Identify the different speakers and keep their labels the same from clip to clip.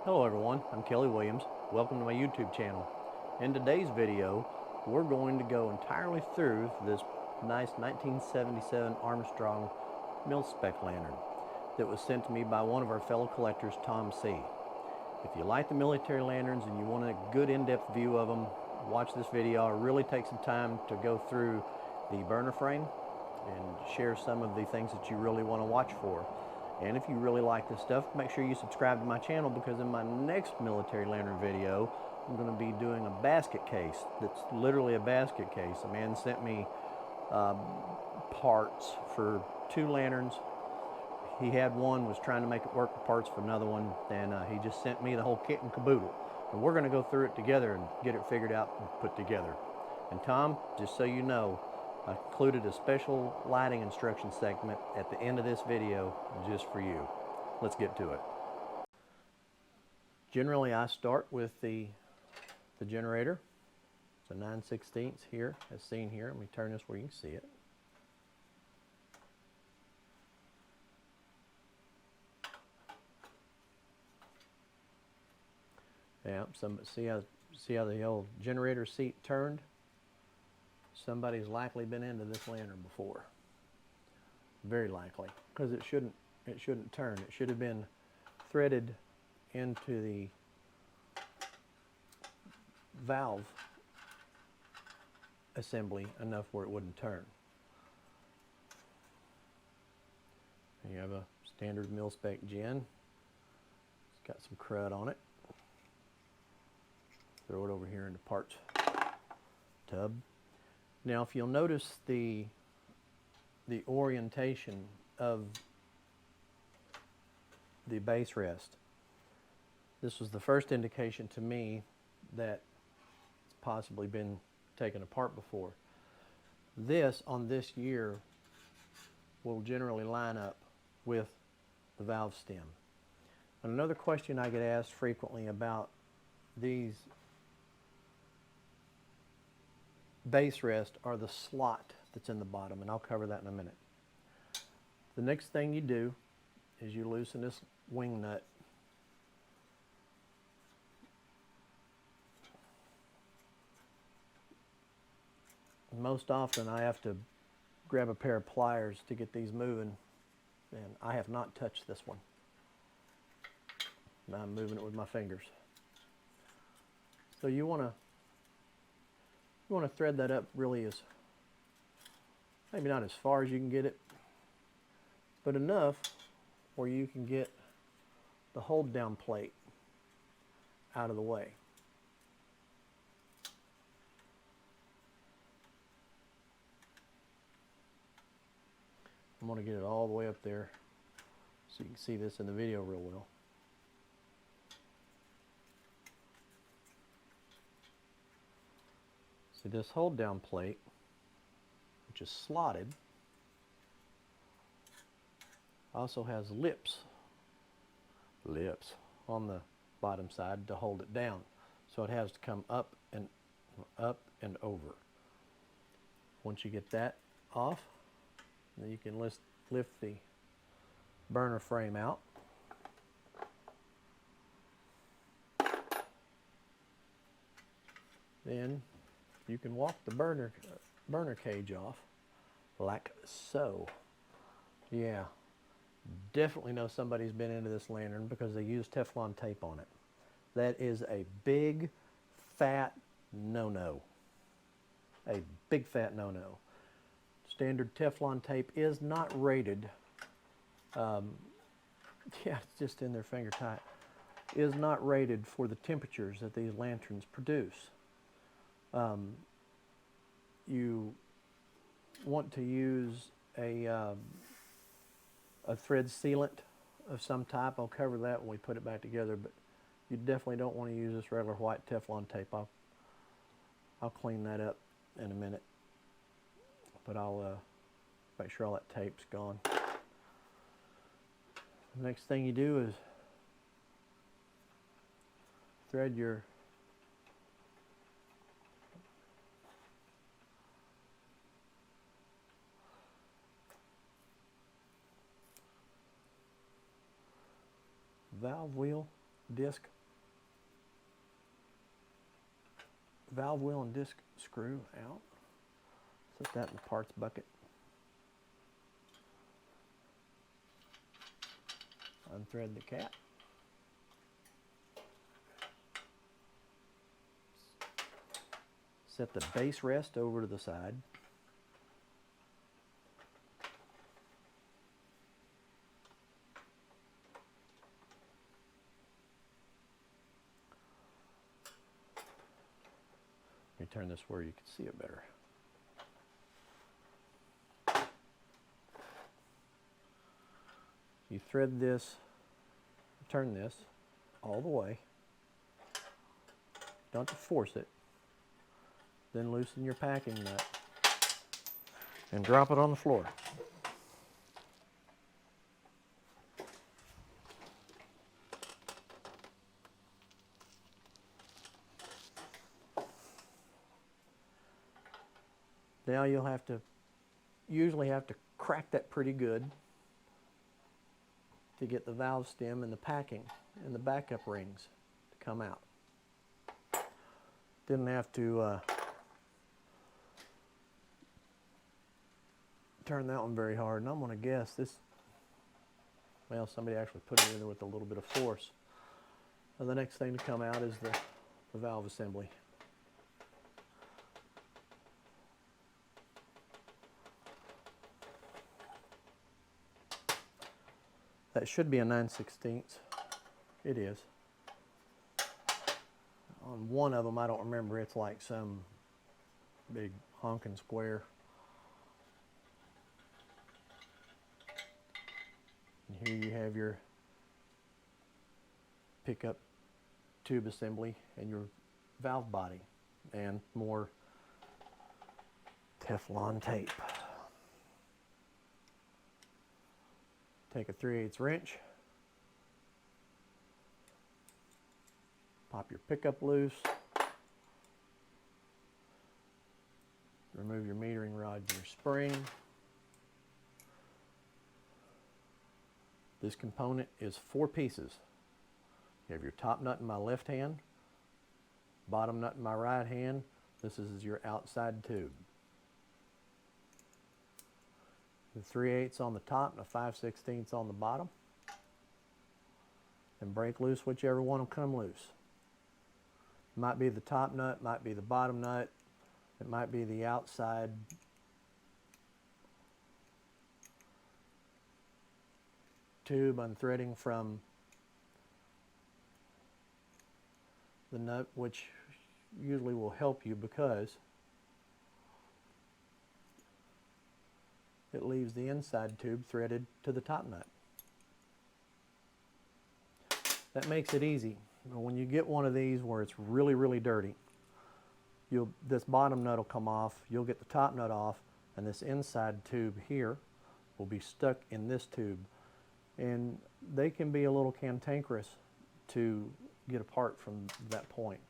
Speaker 1: Hello everyone, I'm Kelly Williams. Welcome to my YouTube channel. In today's video, we're going to go entirely through this nice 1977 Armstrong mil-spec lantern that was sent to me by one of our fellow collectors, Tom C. If you like the military lanterns and you want a good in-depth view of them, watch this video. I'll really take some time to go through the burner frame and share some of the things that you really want to watch for. And if you really like this stuff, make sure you subscribe to my channel, because in my next military lantern video, I'm going to be doing a basket case that's literally a basket case. A man sent me parts for 2 lanterns. He had one, was trying to make it work with parts for another one, and he just sent me the whole kit and caboodle. And we're going to go through it together and get it figured out and put together. And Tom, just so you know, I included a special lighting instruction segment at the end of this video just for you. Let's get to it. Generally, I start with the generator. It's a 9/16 here, as seen here. Let me turn this where you can see it. Yeah, see how the old generator seat turned? Somebody's likely been into this lantern before. Very likely, because it shouldn't turn. It should have been threaded into the valve assembly enough where it wouldn't turn. And you have a standard mil-spec gen. It's got some crud on it. Throw it over here in the parts tub. Now, if you'll notice the orientation of the base rest, this was the first indication to me that it's possibly been taken apart before. This, on this year, will generally line up with the valve stem. And another question I get asked frequently about these base rest are the slot that's in the bottom, and I'll cover that in a minute. The next thing you do is you loosen this wing nut. Most often I have to grab a pair of pliers to get these moving, and I have not touched this one. Now I'm moving it with my fingers. So you want to thread that up really as, maybe not as far as you can get it, but enough where you can get the hold down plate out of the way. I'm going to get it all the way up there so you can see this in the video real well. See, this hold down plate, which is slotted, also has lips on the bottom side to hold it down. So it has to come up and over. Once you get that off, then you can lift the burner frame out. Then you can walk the burner cage off like so. Yeah, definitely know somebody's been into this lantern because they use Teflon tape on it. That is a big fat no-no. A big fat no-no. Standard Teflon tape is not rated, yeah, it's just in their finger tight, is not rated for the temperatures that these lanterns produce. You want to use a thread sealant of some type. I'll cover that when we put it back together, but you definitely don't want to use this regular white Teflon tape. I'll clean that up in a minute, but I'll make sure all that tape's gone. The next thing you do is thread your valve wheel disc, valve wheel and disc screw out. Set that in the parts bucket. Unthread the cap. Set the base rest over to the side. Let me turn this where you can see it better. You thread this, turn this all the way. Don't have to force it. Then loosen your packing nut and drop it on the floor. Now you'll usually have to crack that pretty good to get the valve stem and the packing and the backup rings to come out. Didn't have to turn that one very hard, and I'm going to guess this, well, somebody actually put it in there with a little bit of force. And the next thing to come out is the valve assembly. That should be a 9/16. It is. On one of them, I don't remember, it's like some big honking square. And here you have your pickup tube assembly and your valve body and more Teflon tape. Take a 3/8 wrench, pop your pickup loose, remove your metering rod and your spring. This component is 4 pieces. You have your top nut in my left hand, bottom nut in my right hand. This is your outside tube. The 3/8 on the top and a 5/16 on the bottom. And break loose whichever one will come loose. Might be the top nut, might be the bottom nut, it might be the outside tube unthreading from the nut, which usually will help you because it leaves the inside tube threaded to the top nut. That makes it easy. When you get one of these where it's really, really dirty, this bottom nut will come off, you'll get the top nut off, and this inside tube here will be stuck in this tube. And they can be a little cantankerous to get apart from that point.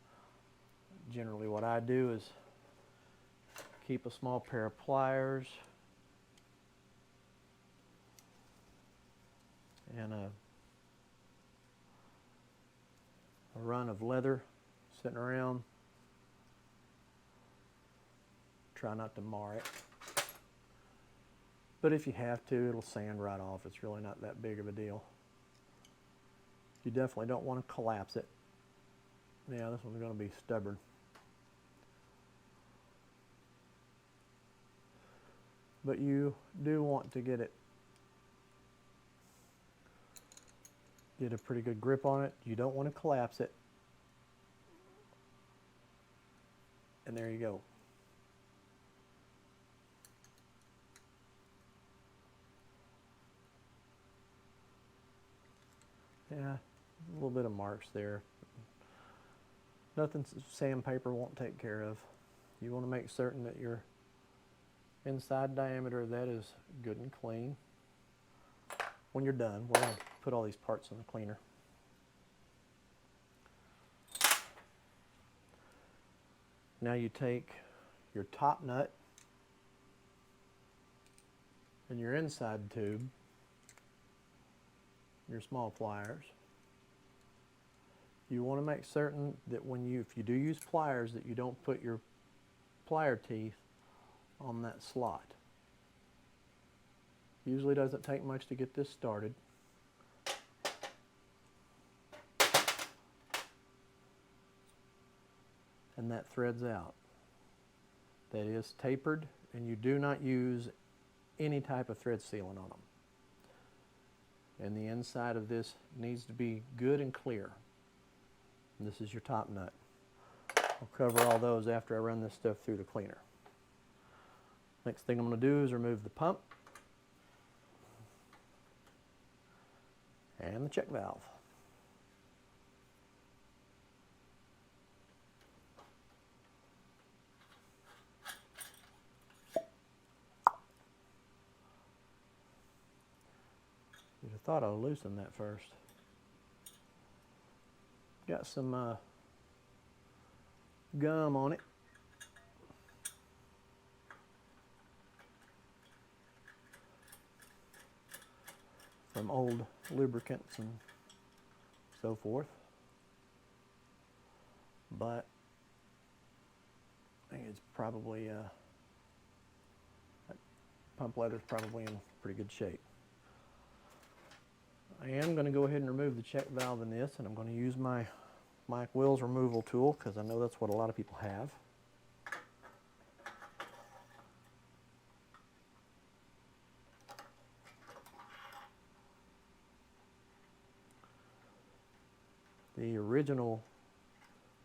Speaker 1: Generally what I do is keep a small pair of pliers and a run of leather sitting around. Try not to mar it. But if you have to, it'll sand right off. It's really not that big of a deal. You definitely don't want to collapse it. Yeah, this one's going to be stubborn. But you do want to get a pretty good grip on it. You don't want to collapse it. And there you go. Yeah, a little bit of marks there. Nothing sandpaper won't take care of. You want to make certain that your inside diameter of that is good and clean. When you're done, we're going to put all these parts in the cleaner. Now you take your top nut and your inside tube, your small pliers, You want to make certain that if you do use pliers, that you don't put your plier teeth on that slot. Usually doesn't take much to get this started. And that threads out. That is tapered, and you do not use any type of thread sealant on them. And the inside of this needs to be good and clear. And this is your top nut. I'll cover all those after I run this stuff through the cleaner. Next thing I'm going to do is remove the pump and the check valve. You'd have thought I would loosen that first. Got some gum on it. From old lubricants and so forth. But I think it's probably, that pump leather's probably in pretty good shape. I am going to go ahead and remove the check valve in this, and I'm going to use my Mike Wills removal tool because I know that's what a lot of people have. The original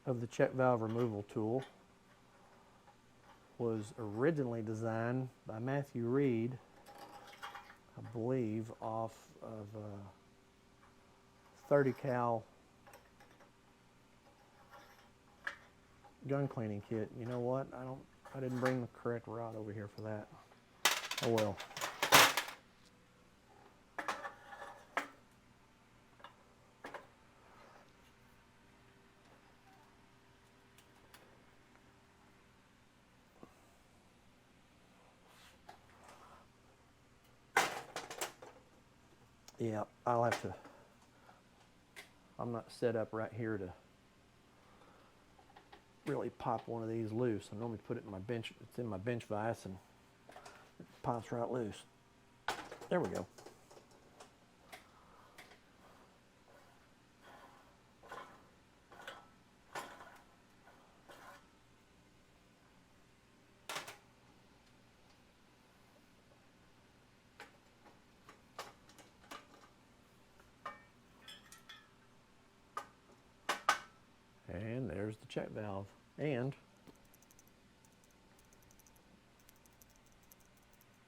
Speaker 1: of the check valve removal tool was originally designed by Matthew Reed, I believe, off of a 30 cal gun cleaning kit. You know what? I didn't bring the correct rod over here for that. Oh well. Yeah, I'll have to, I'm not set up right here to really pop one of these loose. I normally put it in my bench, it's in my bench vise and it pops right loose. There we go. And there's the check valve. And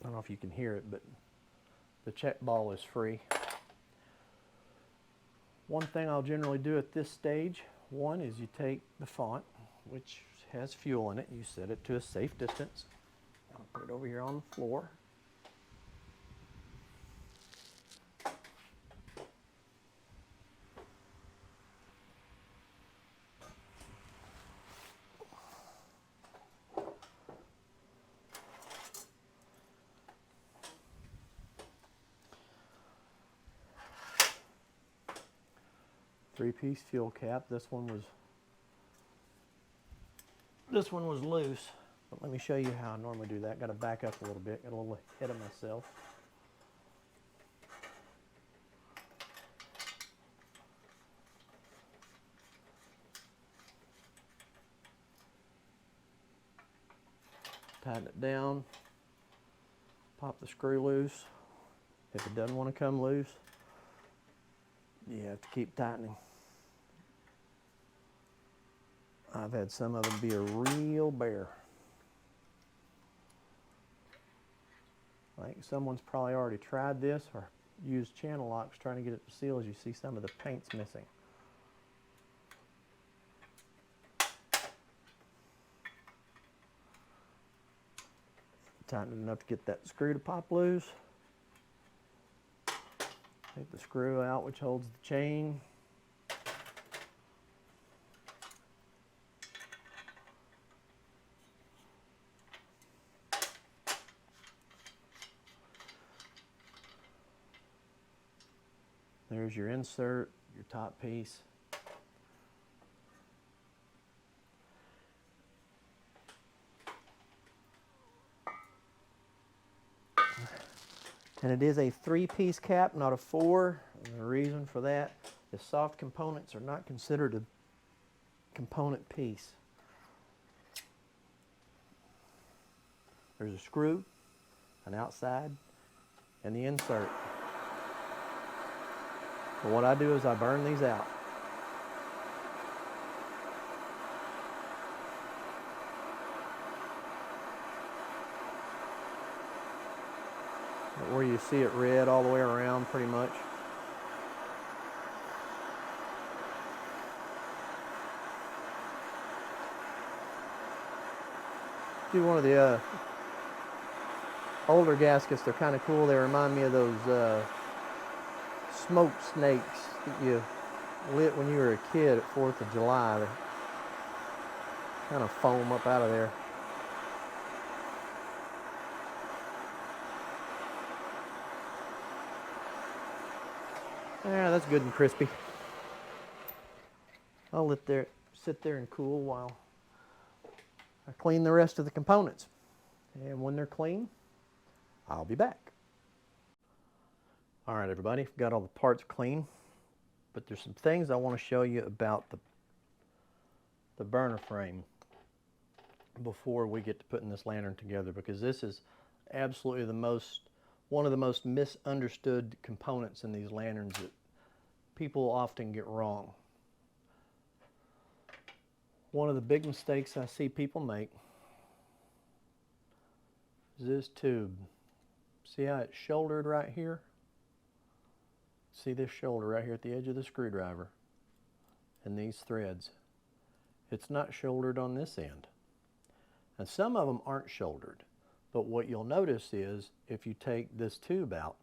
Speaker 1: I don't know if you can hear it, but the check ball is free. One thing I'll generally do at this stage, one is you take the font, which has fuel in it, you set it to a safe distance. I'll put it over here on the floor. Three-piece fuel cap. This one was loose, but let me show you how I normally do that. Got to back up a little bit, got a little ahead of myself. Tighten it down, pop the screw loose. If it doesn't want to come loose, you have to keep tightening. I've had some of them be a real bear. I think someone's probably already tried this or used channel locks trying to get it to seal. As you see, some of the paint's missing. Tighten it enough to get that screw to pop loose. Take the screw out which holds the chain. There's your insert, your top piece. And it is a 3-piece cap, not a 4. And the reason for that is soft components are not considered a component piece. There's a screw, an outside, and the insert. But what I do is I burn these out. Where you see it red all the way around pretty much. Do one of the older gaskets. They're kind of cool. They remind me of those smoke snakes that you lit when you were a kid at 4th of July. They kind of foam up out of there. Yeah, that's good and crispy. I'll let it sit there and cool while I clean the rest of the components. And when they're clean, I'll be back. All right, everybody, I've got all the parts clean, but there's some things I want to show you about the burner frame before we get to putting this lantern together, because this is absolutely one of the most misunderstood components in these lanterns that people often get wrong. One of the big mistakes I see people make is this tube. See how it's shouldered right here? See this shoulder right here at the edge of the screwdriver and these threads. It's not shouldered on this end. And some of them aren't shouldered. But what you'll notice is if you take this tube out,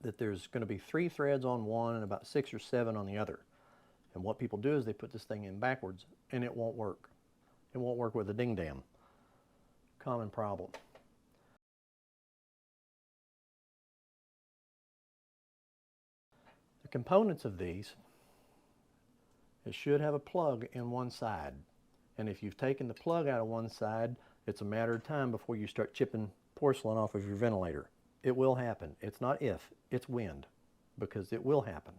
Speaker 1: that there's going to be 3 threads on one and about 6 or 7 on the other. And what people do is they put this thing in backwards and it won't work. It won't work with a ding-dam. Common problem. The components of these, it should have a plug in one side. And if you've taken the plug out of one side, it's a matter of time before you start chipping porcelain off of your ventilator. It will happen. It's not if, it's when, because it will happen.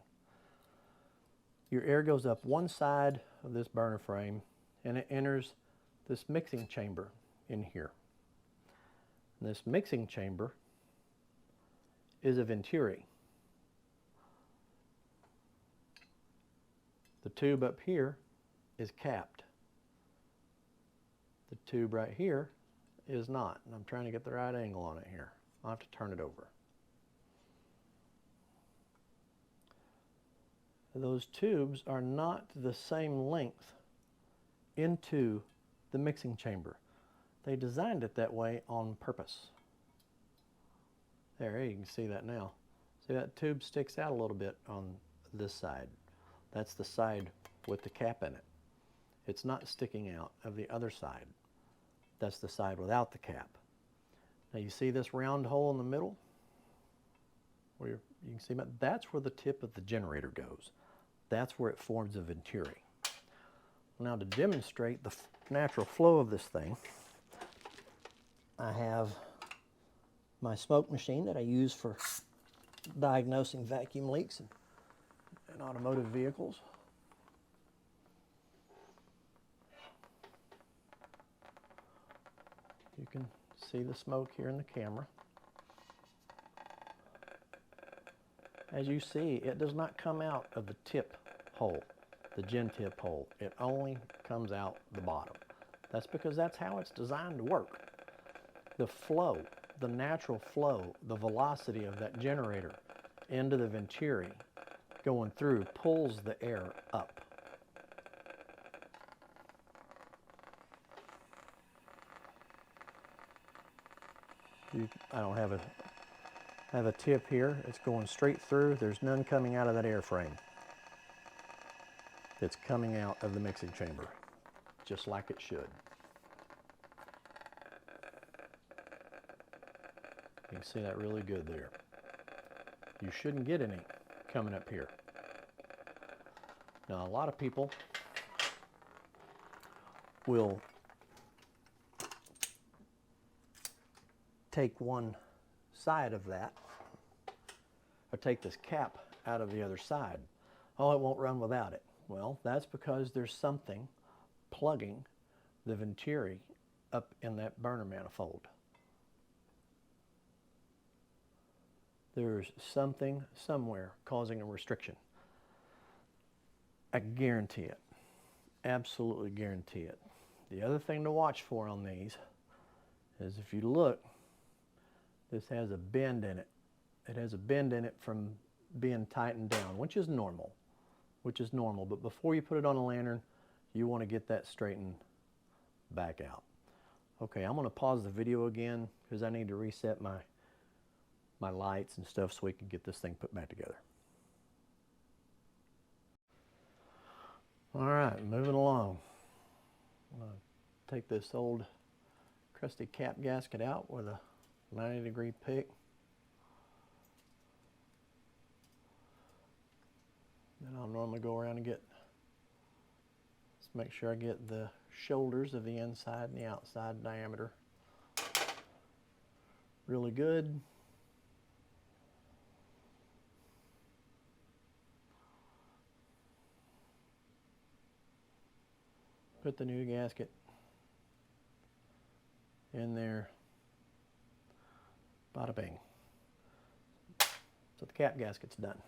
Speaker 1: Your air goes up one side of this burner frame and it enters this mixing chamber in here. And this mixing chamber is a venturi. The tube up here is capped. The tube right here is not. And I'm trying to get the right angle on it here. I'll have to turn it over. Those tubes are not the same length into the mixing chamber. They designed it that way on purpose. There, you can see that now. See, that tube sticks out a little bit on this side. That's the side with the cap in it. It's not sticking out of the other side. That's the side without the cap. Now you see this round hole in the middle? Where you can see that's where the tip of the generator goes. That's where it forms a venturi. Now to demonstrate the natural flow of this thing, I have my smoke machine that I use for diagnosing vacuum leaks in automotive vehicles. You can see the smoke here in the camera. As you see, it does not come out of the tip hole, the gen tip hole. It only comes out the bottom. That's because that's how it's designed to work. The flow, the natural flow, the velocity of that generator into the venturi going through pulls the air up. I don't have a tip here. It's going straight through. There's none coming out of that airframe. It's coming out of the mixing chamber, just like it should. You can see that really good there. You shouldn't get any coming up here. Now, a lot of people will take one side of that or take this cap out of the other side. Oh, it won't run without it. Well, that's because there's something plugging the venturi up in that burner manifold. There's something somewhere causing a restriction. I guarantee it. Absolutely guarantee it. The other thing to watch for on these is if you look, this has a bend in it. It has a bend in it from being tightened down, which is normal. But before you put it on a lantern, you want to get that straightened back out. Okay, I'm going to pause the video again because I need to reset my lights and stuff so we can get this thing put back together. All right, moving along. I'm going to take this old crusty cap gasket out with a 90-degree pick. Then I'll normally go around and make sure I get the shoulders of the inside and the outside diameter really good. Put the new gasket in there. Bada bing. So the cap gasket's done.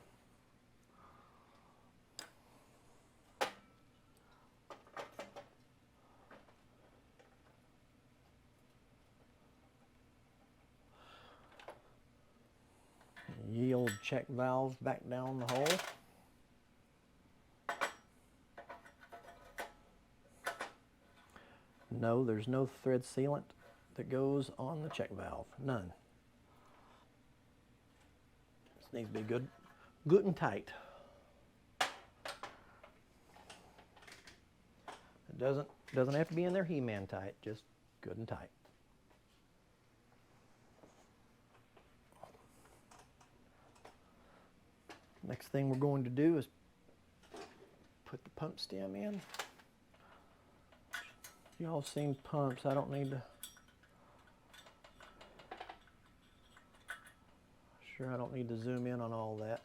Speaker 1: Yield check valve back down the hole. No, there's no thread sealant that goes on the check valve. None. This needs to be good and tight. It doesn't have to be in there He-Man tight, just good and tight. Next thing we're going to do is put the pump stem in. Y'all seen pumps, I don't need to. Sure, I don't need to zoom in on all that.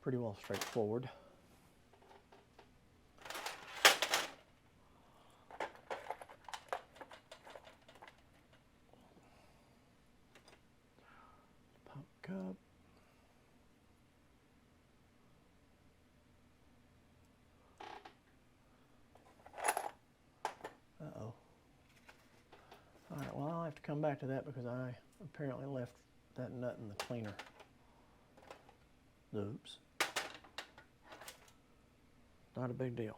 Speaker 1: Pretty well straightforward. Pump cup. Uh-oh. All right, well, I'll have to come back to that because I apparently left that nut in the cleaner. Oops. Not a big deal.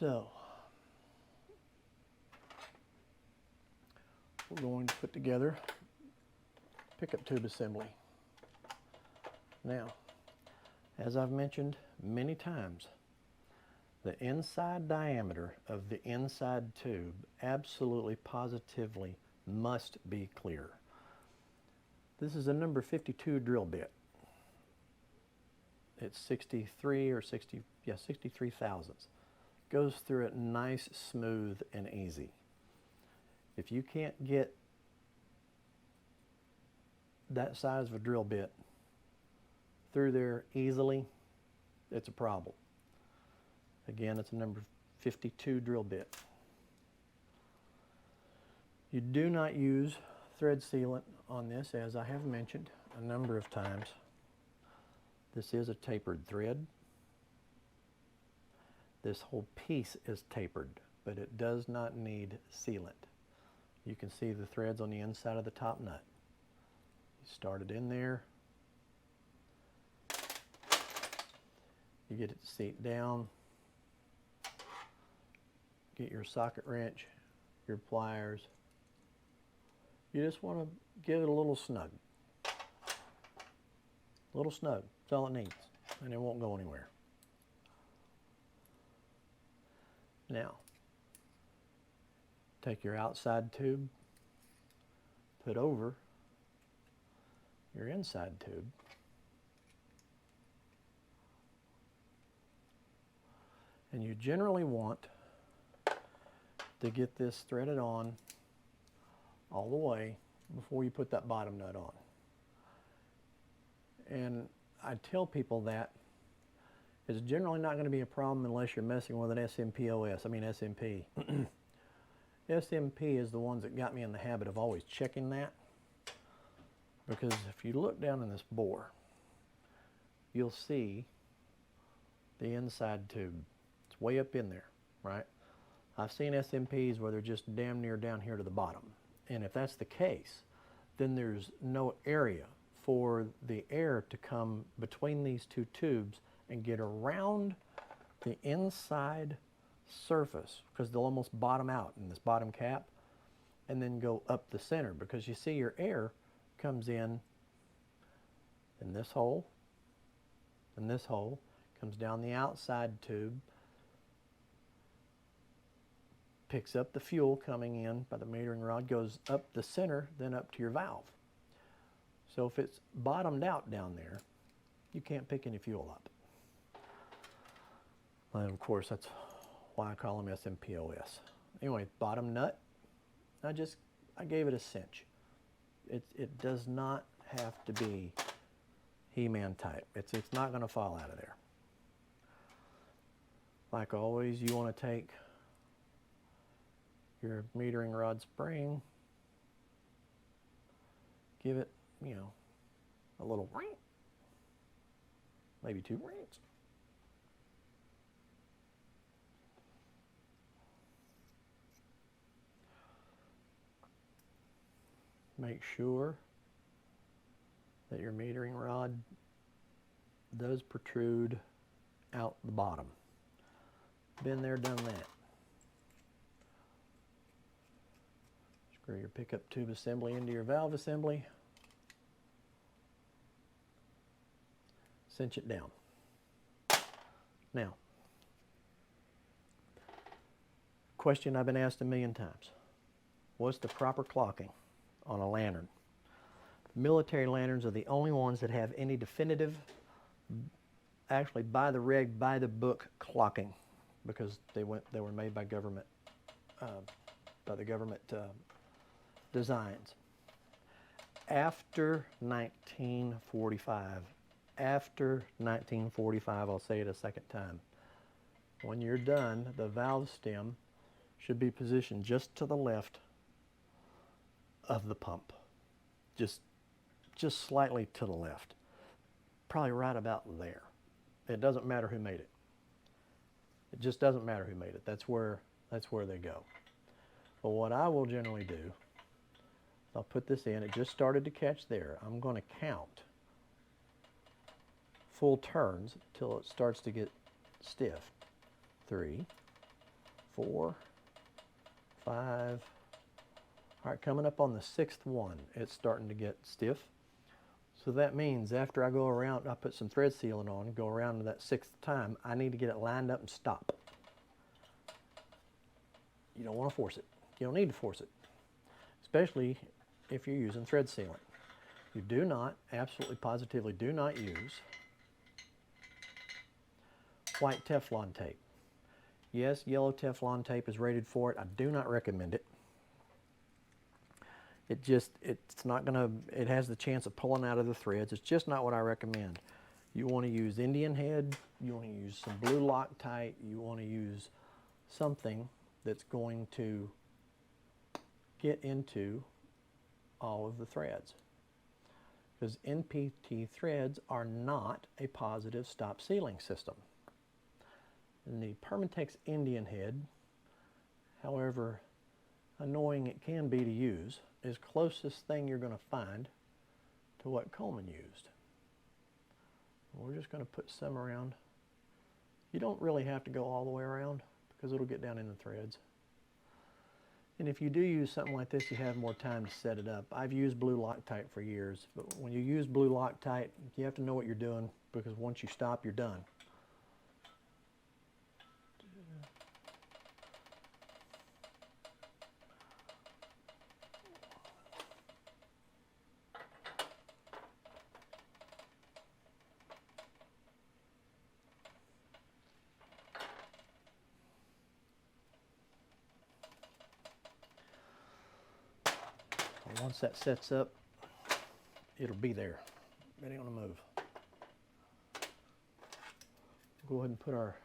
Speaker 1: So, we're going to put together pickup tube assembly. Now, as I've mentioned many times, the inside diameter of the inside tube absolutely positively must be clear. This is a number 52 drill bit. It's 63 or 63 thousandths. Goes through it nice, smooth, and easy. If you can't get that size of a drill bit through there easily, it's a problem. Again, it's a number 52 drill bit. You do not use thread sealant on this, as I have mentioned a number of times. This is a tapered thread. This whole piece is tapered, but it does not need sealant. You can see the threads on the inside of the top nut. You start it in there. You get it to seat down. Get your socket wrench, your pliers. You just want to get it a little snug. A little snug, that's all it needs, and it won't go anywhere. Now, take your outside tube, put over your inside tube, And you generally want to get this threaded on all the way before you put that bottom nut on. And I tell people that it's generally not going to be a problem unless you're messing with an SMP. SMP is the ones that got me in the habit of always checking that, because if you look down in this bore, you'll see the inside tube. It's way up in there, right? I've seen SMPs where they're just damn near down here to the bottom. And if that's the case, then there's no area for the air to come between these two tubes and get around the inside surface, because they'll almost bottom out in this bottom cap and then go up the center, because you see your air comes in this hole, and this hole comes down the outside tube, picks up the fuel coming in by the metering rod, goes up the center, then up to your valve. So if it's bottomed out down there, you can't pick any fuel up. And of course, that's why I call them SMPOS. Anyway, bottom nut, I gave it a cinch. It does not have to be He-Man type. It's not going to fall out of there. Like always, you want to take your metering rod spring, give it, a little ring, maybe 2 rings. Make sure that your metering rod does protrude out the bottom. Been there, done that. Screw your pickup tube assembly into your valve assembly. Cinch it down. Now, question I've been asked a million times. What's the proper clocking on a lantern? Military lanterns are the only ones that have any definitive, actually by the reg, by the book clocking, because they were made by government, by the government designs. After 1945, I'll say it a second time, when you're done, the valve stem should be positioned just to the left of the pump, just slightly to the left, probably right about there. It doesn't matter who made it. It just doesn't matter who made it. That's where they go. But what I will generally do, I'll put this in. It just started to catch there. I'm going to count full turns till it starts to get stiff. 3, 4, 5. All right, coming up on the 6th one, it's starting to get stiff. So that means after I go around, I put some thread sealant on, go around to that 6th time, I need to get it lined up and stop. You don't want to force it. You don't need to force it, especially if you're using thread sealant. You do not, absolutely positively do not use white Teflon tape. Yes, yellow Teflon tape is rated for it. I do not recommend it. It's not gonna, it has the chance of pulling out of the threads. It's just not what I recommend. You want to use Indian head, you want to use some blue Loctite, you want to use something that's going to get into all of the threads. Because NPT threads are not a positive stop sealing system. And the Permatex Indian head, however annoying it can be to use, is closest thing you're going to find to what Coleman used. We're just going to put some around. You don't really have to go all the way around because it'll get down in the threads. And if you do use something like this, you have more time to set it up. I've used blue Loctite for years, but when you use blue Loctite, you have to know what you're doing, because once you stop, you're done. And once that sets up, it'll be there, ready on the move. Go ahead and put our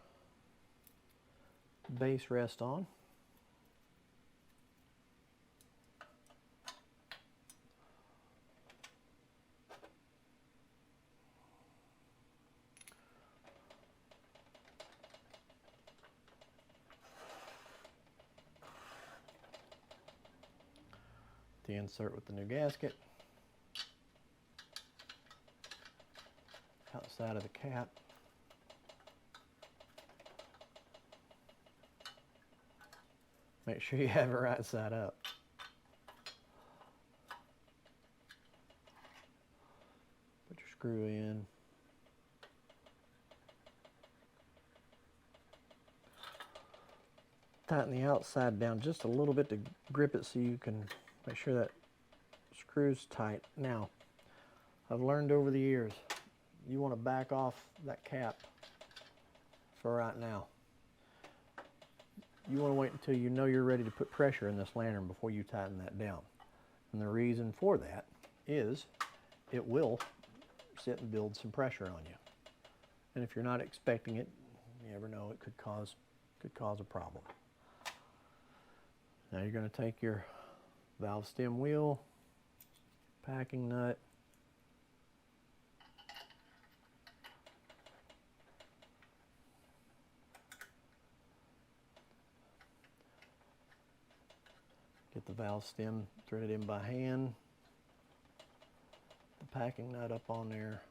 Speaker 1: base rest on. The insert with the new gasket. Outside of the cap. Make sure you have it right side up. Put your screw in. Tighten the outside down just a little bit to grip it so you can make sure that screw's tight. Now, I've learned over the years, you want to back off that cap for right now. You want to wait until you know you're ready to put pressure in this lantern before you tighten that down. And the reason for that is it will sit and build some pressure on you. And if you're not expecting it, you never know, it could cause a problem. Now you're going to take your valve stem wheel, packing nut, get the valve stem threaded in by hand, the packing nut up on there.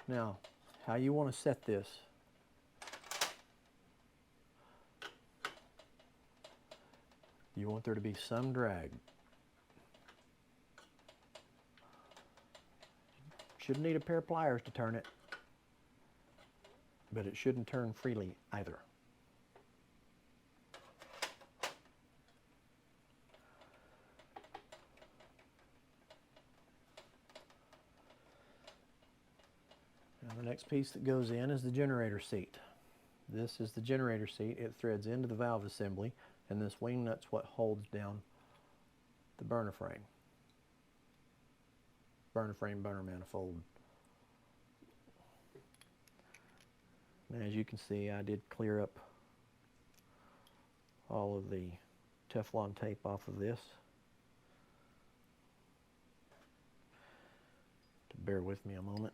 Speaker 1: Now, how you want to set this. You want there to be some drag. Shouldn't need a pair of pliers to turn it, but it shouldn't turn freely either. Now the next piece that goes in is the generator seat. This is the generator seat. It threads into the valve assembly, and this wing nut's what holds down the burner frame. Burner frame, burner manifold. And as you can see, I did clear up all of the Teflon tape off of this. To bear with me a moment.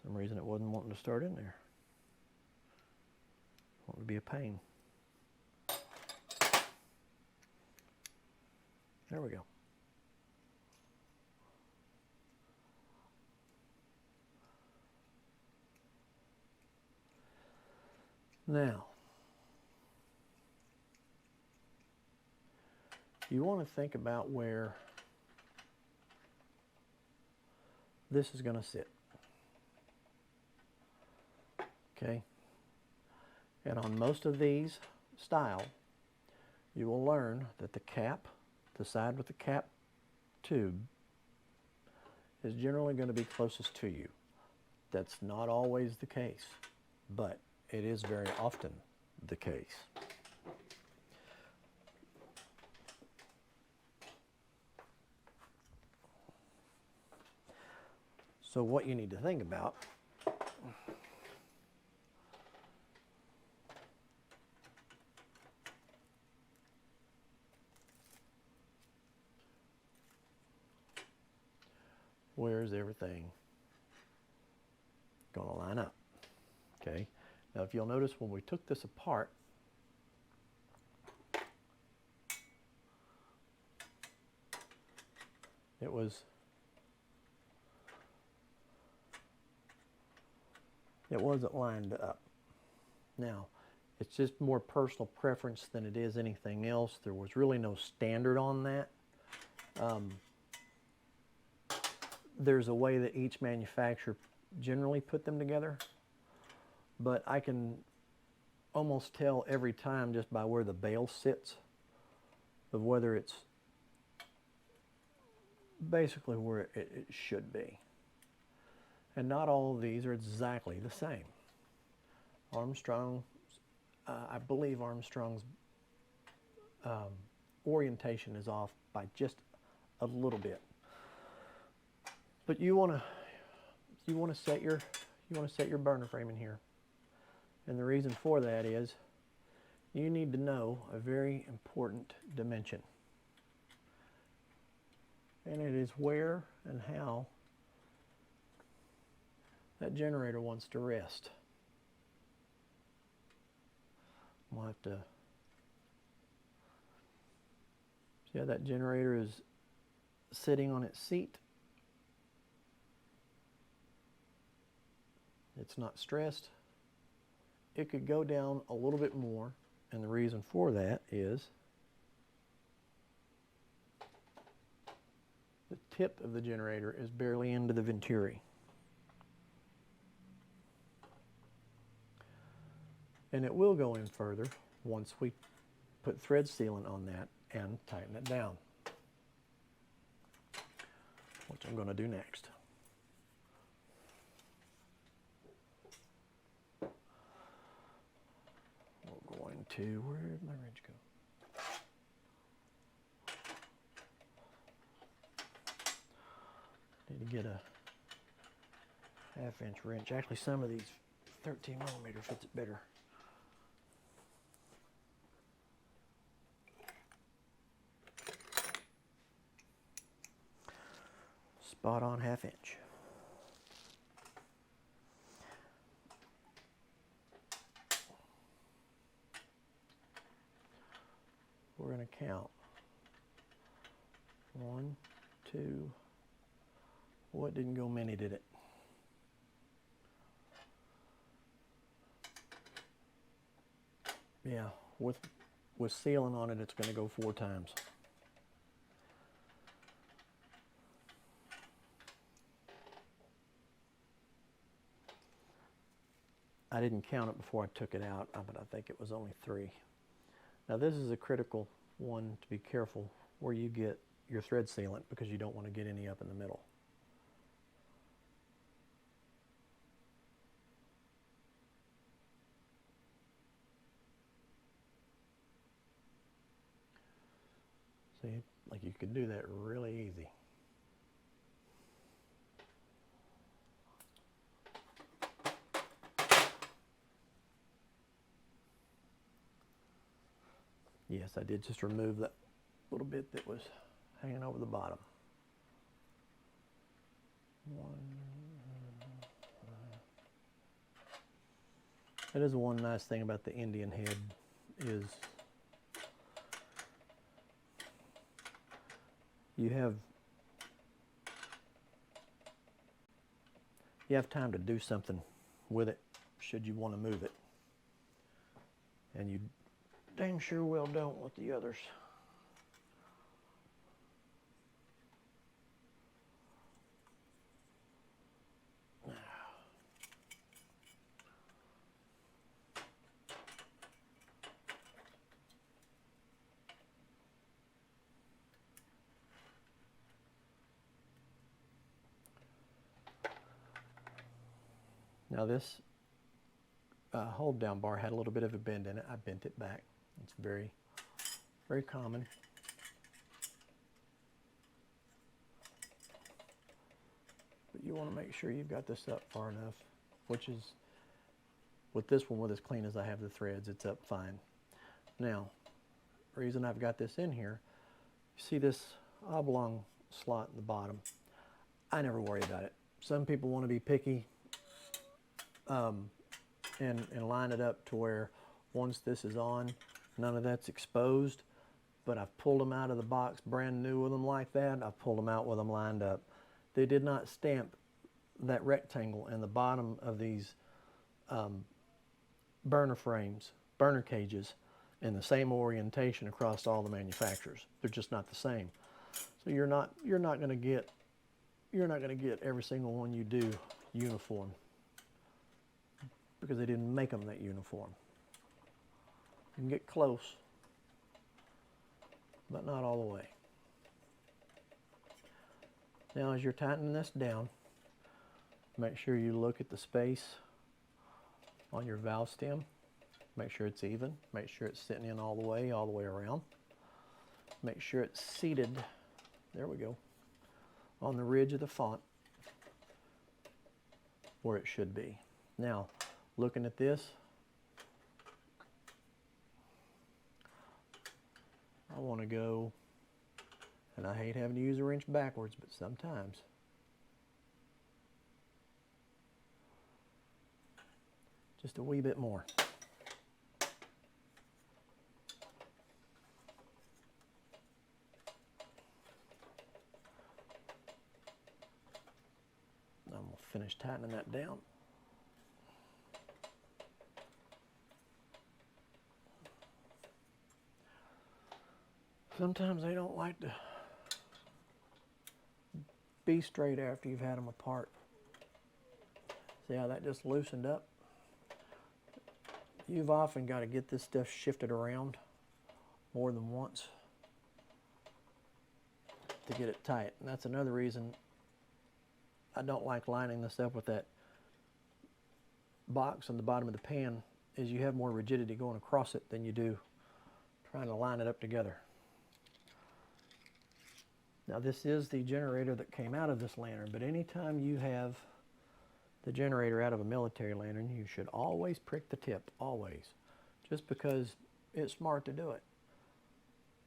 Speaker 1: For some reason it wasn't wanting to start in there. Wanting to be a pain. There we go. Now, you want to think about where this is going to sit. Okay? And on most of these style, you will learn that the cap, the side with the cap tube, is generally going to be closest to you. That's not always the case, but it is very often the case. So what you need to think about where's everything going to line up? Okay. Now, if you'll notice, when we took this apart, it wasn't lined up. Now, it's just more personal preference than it is anything else. There was really no standard on that. There's a way that each manufacturer generally put them together, but I can almost tell every time just by where the bail sits of whether it's basically where it should be. And not all of these are exactly the same. Armstrong, I believe Armstrong's orientation is off by just a little bit. But you want to set your burner frame in here. And the reason for that is you need to know a very important dimension. And it is where and how that generator wants to rest. We'll have to see how that generator is sitting on its seat. It's not stressed. It could go down a little bit more, and the reason for that is the tip of the generator is barely into the venturi. And it will go in further once we put thread sealant on that and tighten it down, which I'm going to do next. We're going to, where did my wrench go? Need to get a 1/2-inch wrench. Actually, some of these 13mm fits it better. Spot on 1/2-inch. We're going to count 1, 2. Well, it didn't go many, did it? Yeah, with sealing on it, it's going to go 4 times. I didn't count it before I took it out, but I think it was only 3. Now this is a critical one to be careful where you get your thread sealant, because you don't want to get any up in the middle. See, like you could do that really easy. Yes, I did just remove that little bit that was hanging over the bottom. That is one nice thing about the Indian head is you have time to do something with it should you want to move it. And you dang sure well don't with the others. Now this hold down bar had a little bit of a bend in it. I bent it back. It's very, very common. But you want to make sure you've got this up far enough, which is, with this one, with as clean as I have the threads, it's up fine. Now, the reason I've got this in here, you see this oblong slot in the bottom. I never worry about it. Some people want to be picky and line it up to where once this is on, none of that's exposed. But I've pulled them out of the box brand new with them like that. I've pulled them out with them lined up. They did not stamp that rectangle in the bottom of these burner frames, burner cages, in the same orientation across all the manufacturers. They're just not the same. So you're not going to get every single one you do uniform, because they didn't make them that uniform. You can get close, but not all the way. Now as you're tightening this down, make sure you look at the space on your valve stem. Make sure it's even. Make sure it's sitting in all the way around. Make sure it's seated, there we go, on the ridge of the font where it should be. Now, looking at this, I want to go, and I hate having to use a wrench backwards, but sometimes. Just a wee bit more. I'm going to finish tightening that down. Sometimes they don't like to be straight after you've had them apart. See how that just loosened up? You've often got to get this stuff shifted around more than once to get it tight. And that's another reason I don't like lining this up with that box on the bottom of the pan, is you have more rigidity going across it than you do trying to line it up together. Now this is the generator that came out of this lantern, but anytime you have the generator out of a military lantern, you should always prick the tip, always. Just because it's smart to do it.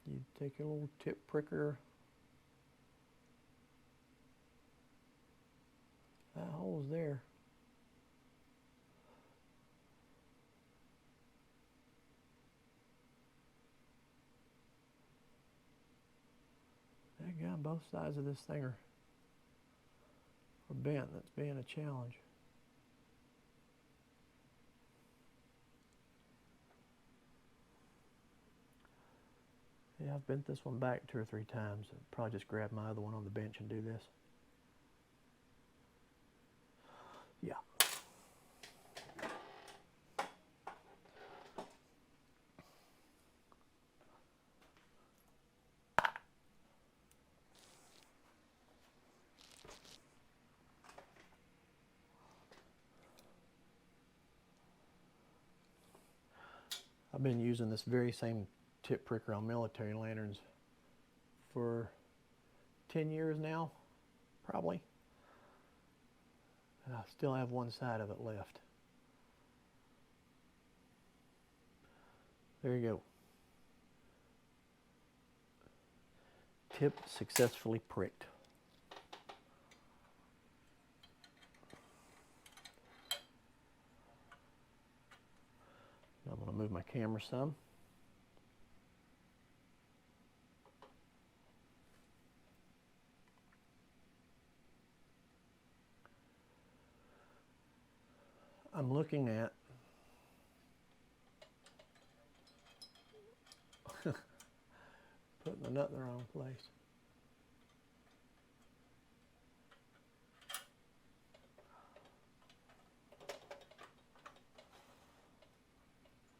Speaker 1: You take your little tip pricker. That hole's there. God, both sides of this thing are bent. That's being a challenge. Yeah, I've bent this one back 2 or 3 times. I'll probably just grab my other one on the bench and do this. Yeah. I've been using this very same tip pricker on military lanterns for 10 years now, probably. And I still have one side of it left. There you go. Tip successfully pricked. I'm going to move my camera some. I'm looking at putting the nut in the wrong place.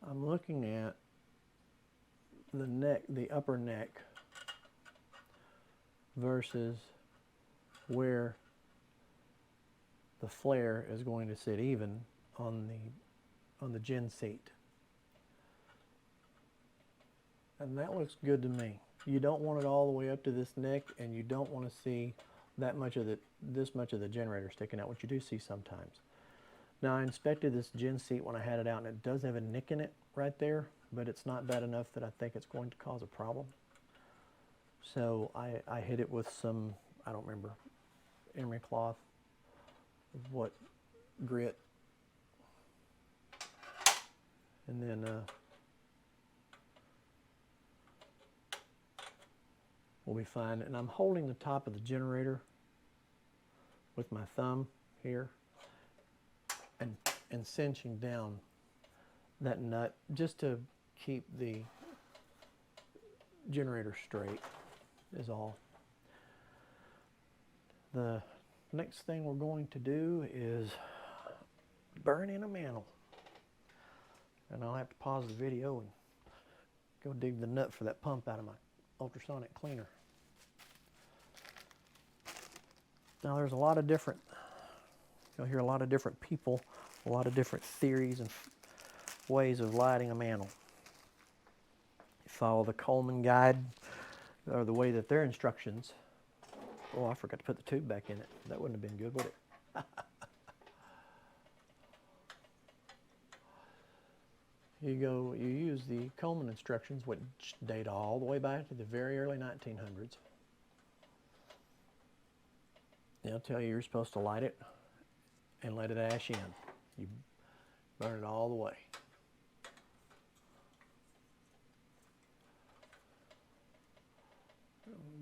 Speaker 1: I'm looking at the neck, the upper neck, versus where the flare is going to sit even on the gin seat. And that looks good to me. You don't want it all the way up to this neck, and you don't want to see that much of this much of the generator sticking out, which you do see sometimes. Now I inspected this gin seat when I had it out, and it does have a nick in it right there, but it's not bad enough that I think it's going to cause a problem. So I hit it with some, I don't remember, emery cloth, what grit, and then we'll be fine. And I'm holding the top of the generator with my thumb here and cinching down that nut just to keep the generator straight is all. The next thing we're going to do is burn in a mantle. And I'll have to pause the video and go dig the nut for that pump out of my ultrasonic cleaner. Now there's a lot of different, you'll hear a lot of different people, a lot of different theories and ways of lighting a mantle. You follow the Coleman guide, or the way that their instructions. Oh, I forgot to put the tube back in it. That wouldn't have been good, would it? You use the Coleman instructions, which date all the way back to the very early 1900s. They'll tell you you're supposed to light it and let it ash in. You burn it all the way.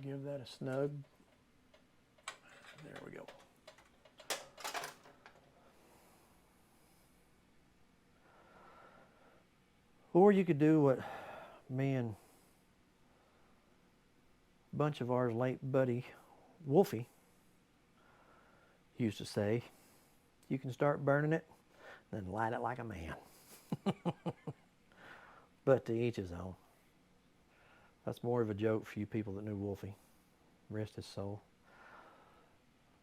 Speaker 1: Give that a snug. There we go. Or you could do what me and a bunch of our late buddy Wolfie used to say. You can start burning it, then light it like a man. But to each his own. That's more of a joke for you people that knew Wolfie. Rest his soul.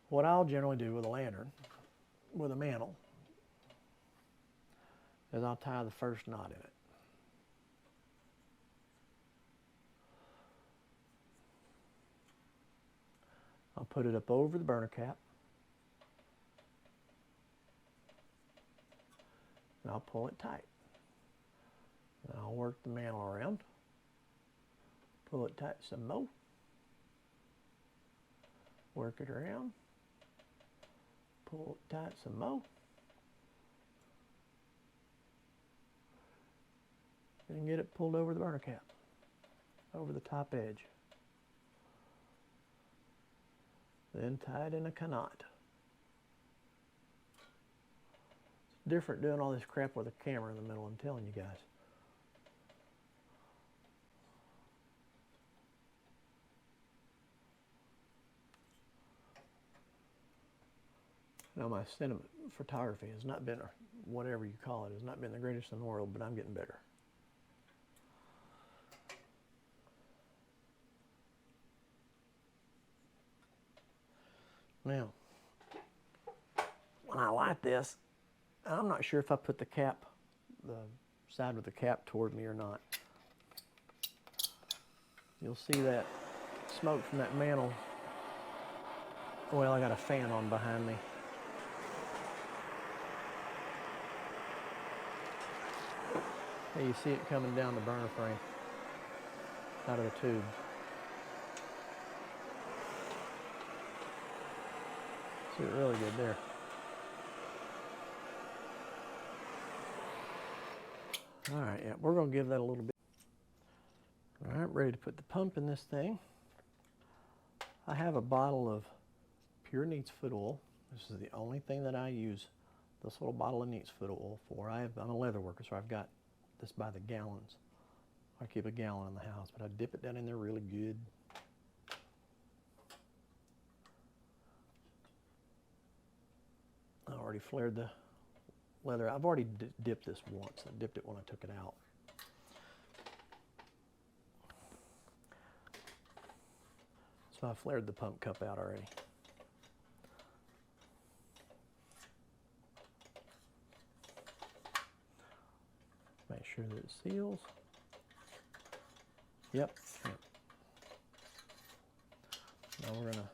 Speaker 1: What I'll generally do with a lantern, with a mantle, is I'll tie the first knot in it. I'll put it up over the burner cap. And I'll pull it tight. And I'll work the mantle around. Pull it tight some more. Work it around. Pull it tight some more. And get it pulled over the burner cap. Over the top edge. Then tie it in a knot. It's different doing all this crap with a camera in the middle, I'm telling you guys. Now my cinema photography has not been, or whatever you call it, has not been the greatest in the world, but I'm getting better. Now, when I light this, I'm not sure if I put the cap, the side with the cap toward me or not. You'll see that smoke from that mantle. Well, I got a fan on behind me. Hey, you see it coming down the burner frame out of the tube. See it really good there. All right, yeah, we're going to give that a little bit. All right, ready to put the pump in this thing. I have a bottle of pure neat's foot oil. This is the only thing that I use this little bottle of neat's foot oil for. I'm a leather worker, so I've got this by the gallons. I keep a gallon in the house, but I dip it down in there really good. I already flared the leather. I've already dipped this once. I dipped it when I took it out. So I flared the pump cup out already. Make sure that it seals. Yep. Now we're going to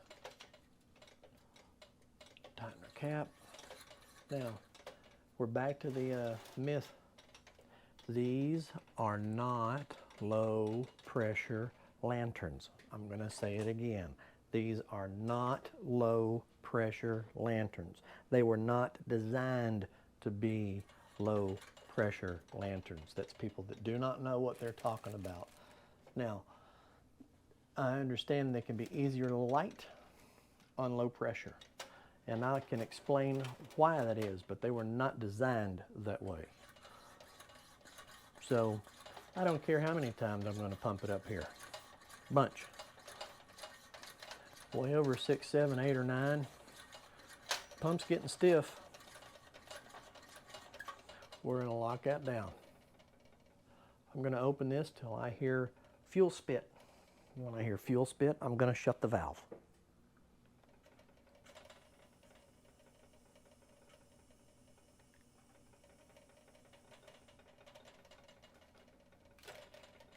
Speaker 1: tighten our cap. Now, we're back to the myth. These are not low pressure lanterns. I'm going to say it again. These are not low pressure lanterns. They were not designed to be low pressure lanterns. That's people that do not know what they're talking about. Now, I understand they can be easier to light on low pressure. And I can explain why that is, but they were not designed that way. So, I don't care how many times I'm going to pump it up here. Bunch. Way over 6, 7, 8, or 9. Pump's getting stiff. We're going to lock that down. I'm going to open this till I hear fuel spit. When I hear fuel spit, I'm going to shut the valve.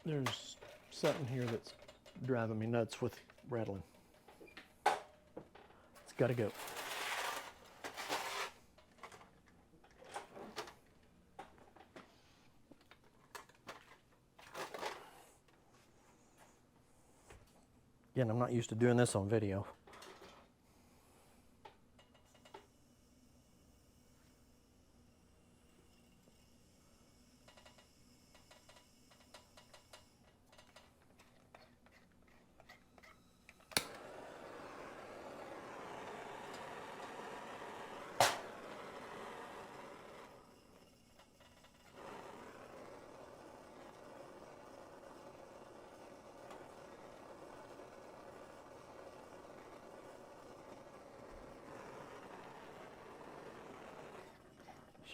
Speaker 1: There's something here that's driving me nuts with rattling. It's got to go. Again, I'm not used to doing this on video.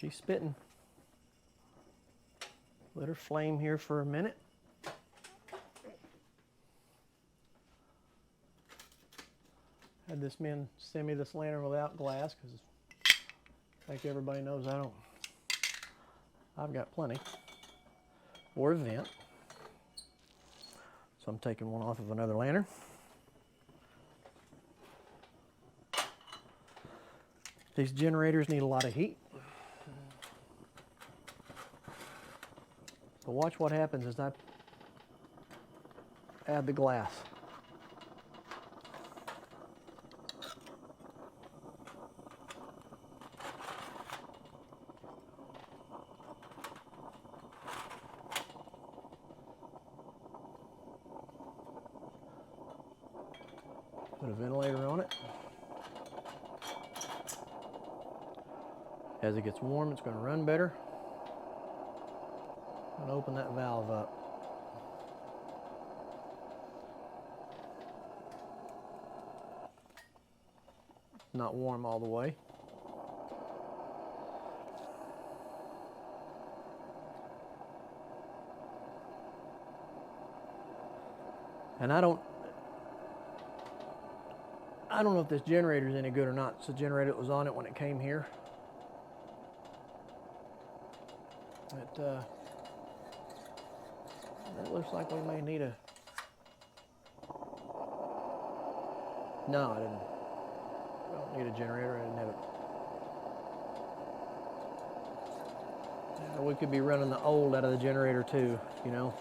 Speaker 1: She's spitting. Let her flame here for a minute. Had this man send me this lantern without glass because I think everybody knows I've got plenty. Or a vent. So I'm taking one off of another lantern. These generators need a lot of heat. So watch what happens as I add the glass. Put a ventilator on it. As it gets warm, it's going to run better. And open that valve up. Not warm all the way. And I don't know if this generator is any good or not. It's the generator that was on it when it came here. It looks like we may need a... No, I don't need a generator. I didn't have it. We could be running the old out of the generator too, you know.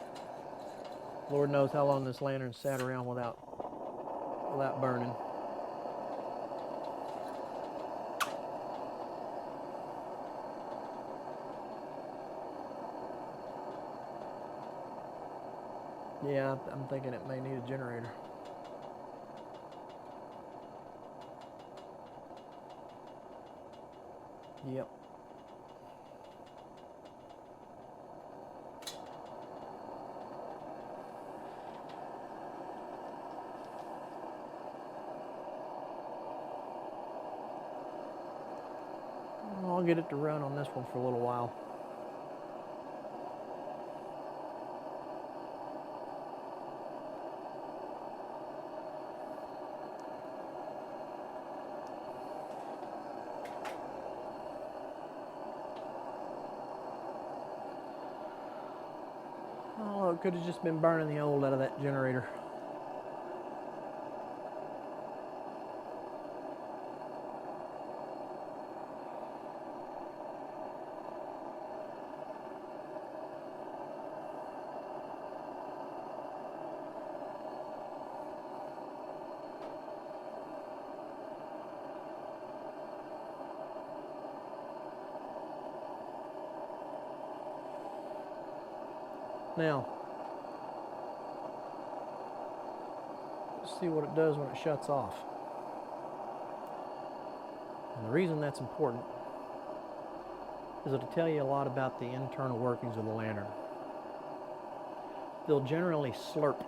Speaker 1: Lord knows how long this lantern sat around without burning. Yeah, I'm thinking it may need a generator. Yep. I'll get it to run on this one for a little while. Oh, it could have just been burning the old out of that generator. Now, let's see what it does when it shuts off. And the reason that's important is it'll tell you a lot about the internal workings of the lantern. They'll generally slurp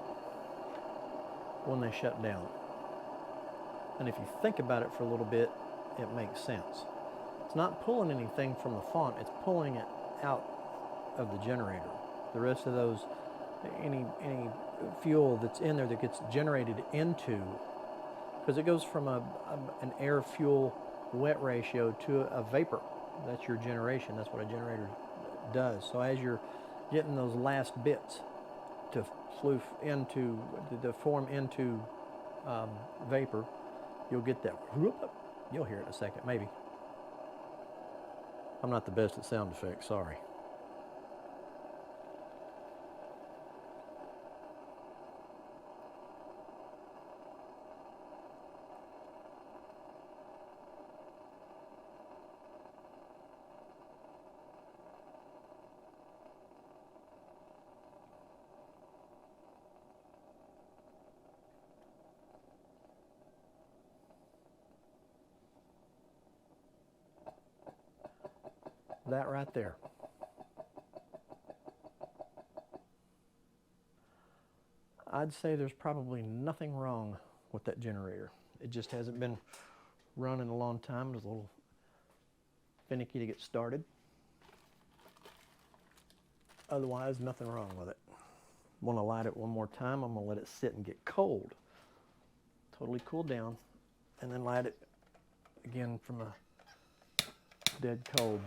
Speaker 1: when they shut down. And if you think about it for a little bit, it makes sense. It's not pulling anything from the font, it's pulling it out of the generator. The rest of those, any fuel that's in there that gets generated into, because it goes from an air fuel wet ratio to a vapor. That's your generation. That's what a generator does. So as you're getting those last bits to form into vapor, you'll get that. You'll hear it in a second, maybe. I'm not the best at sound effects, sorry. That right there. I'd say there's probably nothing wrong with that generator. It just hasn't been run in a long time. It was a little finicky to get started. Otherwise, nothing wrong with it. Want to light it one more time. I'm going to let it sit and get cold. Totally cool down. And then light it again from a dead cold.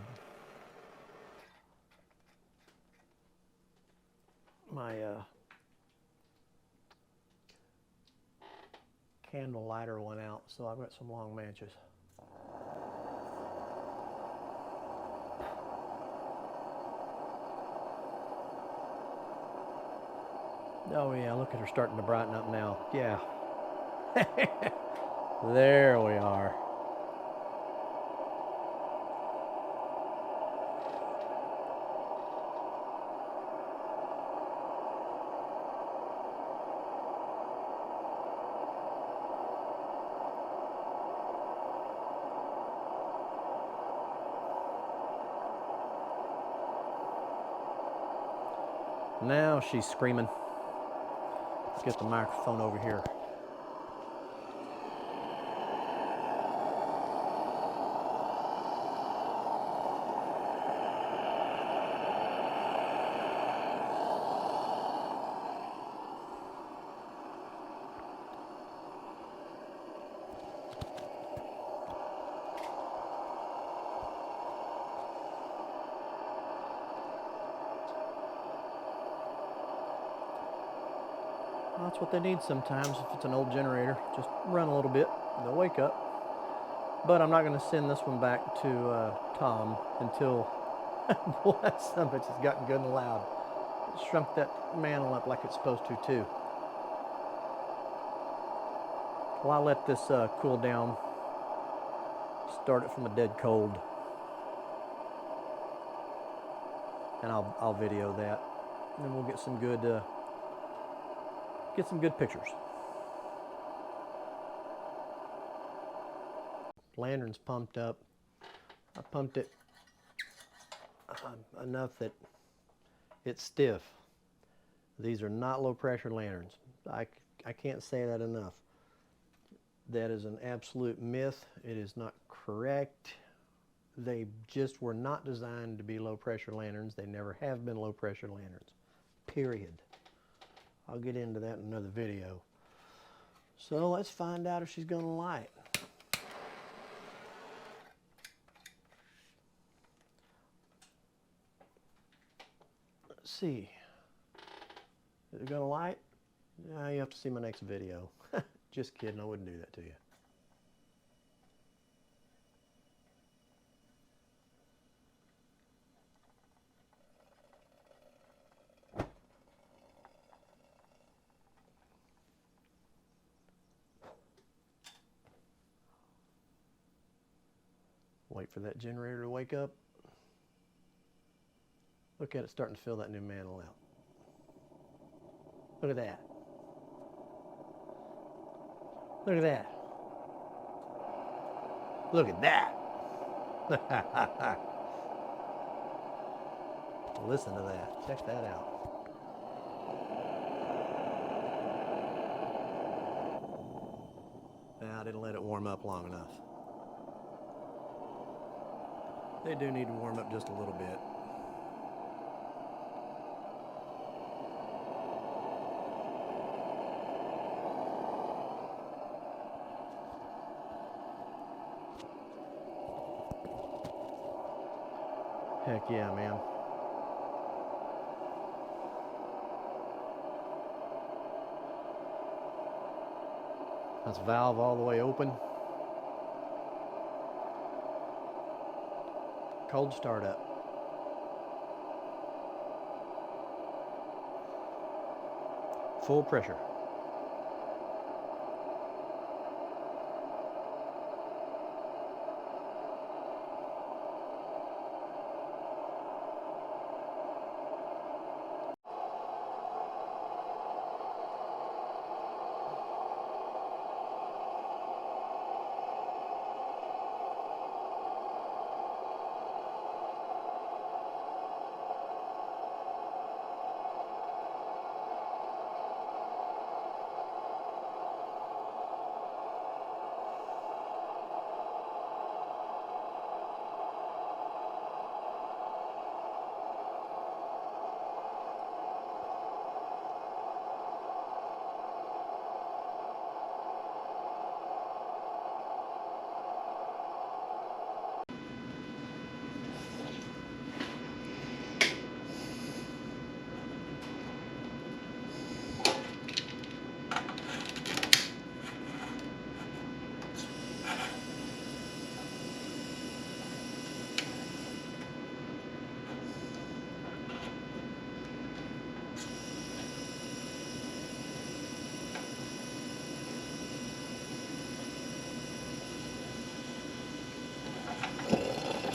Speaker 1: My candle lighter went out, so I've got some long matches. Oh yeah, look at her starting to brighten up now. Yeah. There we are. Now she's screaming. Let's get the microphone over here. That's what they need sometimes if it's an old generator. Just run a little bit, they'll wake up. But I'm not going to send this one back to Tom until, boy, that son of a bitch has gotten good and loud. It shrunk that mantle up like it's supposed to too. Well, I'll let this cool down. Start it from a dead cold. And I'll video that. And then we'll get some good pictures. Lantern's pumped up. I pumped it enough that it's stiff. These are not low pressure lanterns. I can't say that enough. That is an absolute myth. It is not correct. They just were not designed to be low pressure lanterns. They never have been low pressure lanterns. Period. I'll get into that in another video. So let's find out if she's going to light. Let's see. Is it going to light? No, you have to see my next video. Just kidding, I wouldn't do that to you. Wait for that generator to wake up. Look at it starting to fill that new mantle out. Look at that. Look at that. Look at that. Listen to that. Check that out. Nah, I didn't let it warm up long enough. They do need to warm up just a little bit. Heck yeah, man. That's valve all the way open. Cold startup. Full pressure.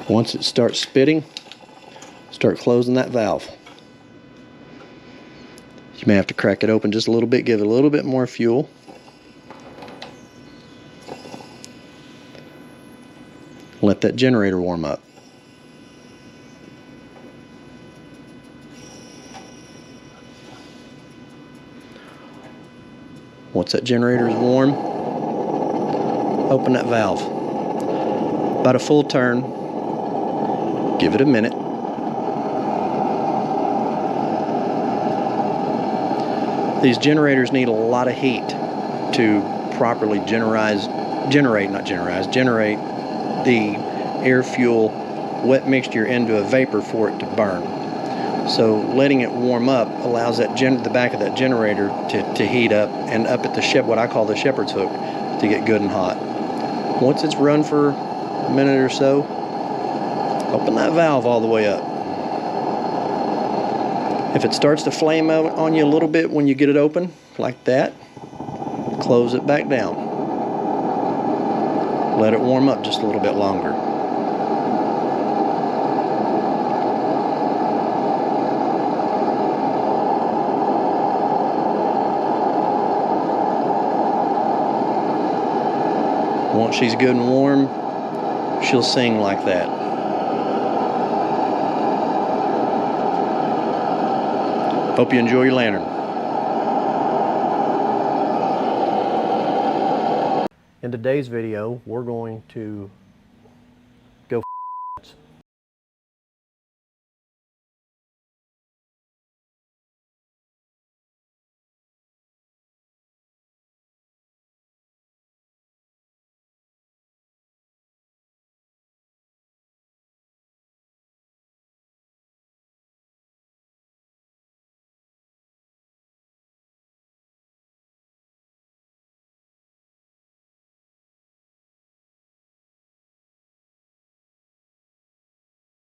Speaker 1: Once it starts spitting, start closing that valve. You may have to crack it open just a little bit, give it a little bit more fuel. Let that generator warm up. Once that generator is warm, open that valve. About a full turn, give it a minute. These generators need a lot of heat to properly generate the air-fuel wet mixture into a vapor for it to burn. So letting it warm up allows that the back of that generator to heat up and up at the what I call the shepherd's hook to get good and hot. Once it's run for a minute or so, open that valve all the way up. If it starts to flame out on you a little bit when you get it open, like that, close it back down. Let it warm up just a little bit longer. Once she's good and warm, she'll sing like that. Hope you enjoy your lantern. In today's video, we're going to